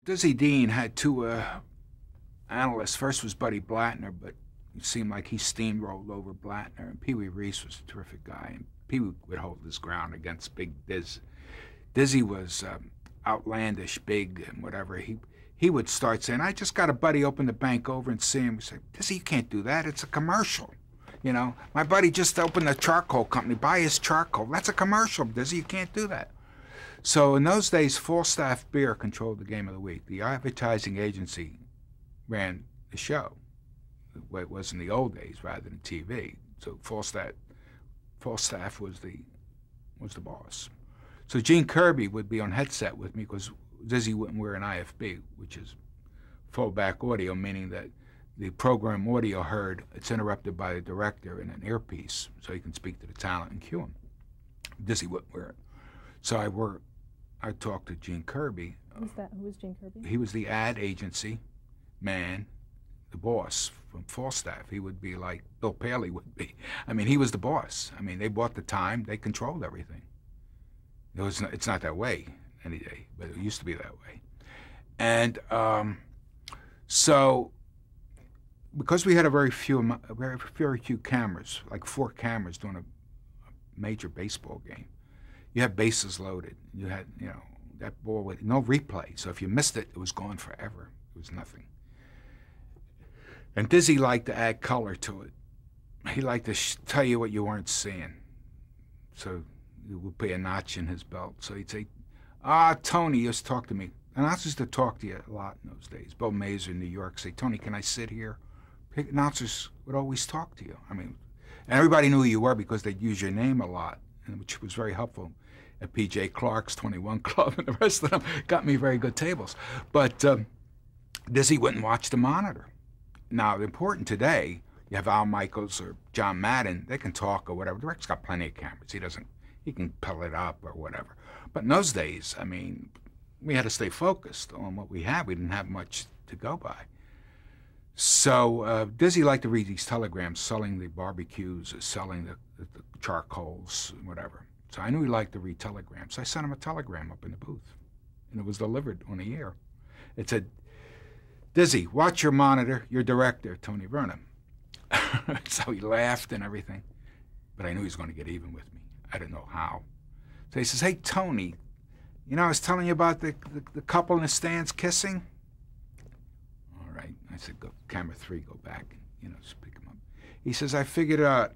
Dizzy Dean had two analysts. First was Buddy Blattner, but it seemed like he steamrolled over Blattner. And Pee Wee Reese was a terrific guy, and Pee Wee would hold his ground against Big Diz. Dizzy was outlandish, big, and whatever. He would start saying, "I just got a buddy open the bank over and see him." We say, "Dizzy, you can't do that. It's a commercial. You know, my buddy just opened a charcoal company. Buy his charcoal. That's a commercial, Dizzy. You can't do that." So in those days, Falstaff Beer controlled the game of the week. The advertising agency ran the show, the way it was in the old days, rather than TV. So Falstaff was the boss. So Gene Kirby would be on headset with me because Dizzy wouldn't wear an IFB, which is full-back audio, meaning that the program audio heard, it's interrupted by the director in an earpiece, so he can speak to the talent and cue him. Dizzy wouldn't wear it. So I talked to Gene Kirby. Who was Gene Kirby? He was the ad agency man, the boss from Falstaff. He would be like Bill Paley would be. I mean, he was the boss. I mean, they bought the time, they controlled everything. It's not that way any day, but it used to be that way. And so, because we had very few cameras, like 4 cameras during a major baseball game, you had bases loaded. You had, you know, that ball with no replay. So if you missed it, it was gone forever. It was nothing. And Dizzy liked to add color to it. He liked to tell you what you weren't seeing. So you would put a notch in his belt. So he'd say, Tony used to talk to me. Announcers used to talk to you a lot in those days. Bill Mazer in New York say, "Tony, can I sit here?" Announcers would always talk to you. I mean, and everybody knew who you were because they'd use your name a lot, which was very helpful at P.J. Clark's 21 Club, and the rest of them got me very good tables. But Dizzy wouldn't watch the monitor. Now, important today, you have Al Michaels or John Madden, they can talk or whatever. The director's got plenty of cameras. He can pull it up or whatever. But in those days, I mean, we had to stay focused on what we had. We didn't have much to go by. So Dizzy liked to read these telegrams, selling the barbecues, or selling the charcoals, whatever. So I knew he liked to read telegrams. So I sent him a telegram up in the booth, and it was delivered on the air. It said, "Dizzy, watch your monitor, your director, Tony Verna." So he laughed and everything, but I knew he was going to get even with me. I didn't know how. So he says, "Hey, Tony, you know, I was telling you about the couple in the stands kissing?" All right. I said, "Go, camera 3, go back, you know, just pick him up." He says, "I figured out.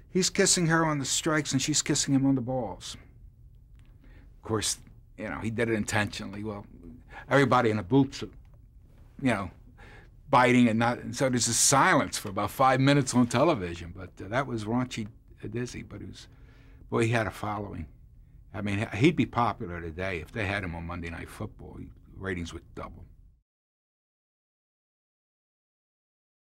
He's kissing her on the strikes and she's kissing him on the balls." Of course, you know, he did it intentionally. Well, everybody in the booth, you know, biting and not, and so there's this silence for about 5 minutes on television. But that was raunchy Dizzy, but it was, boy, he had a following. I mean, he'd be popular today if they had him on Monday Night Football. Ratings would double.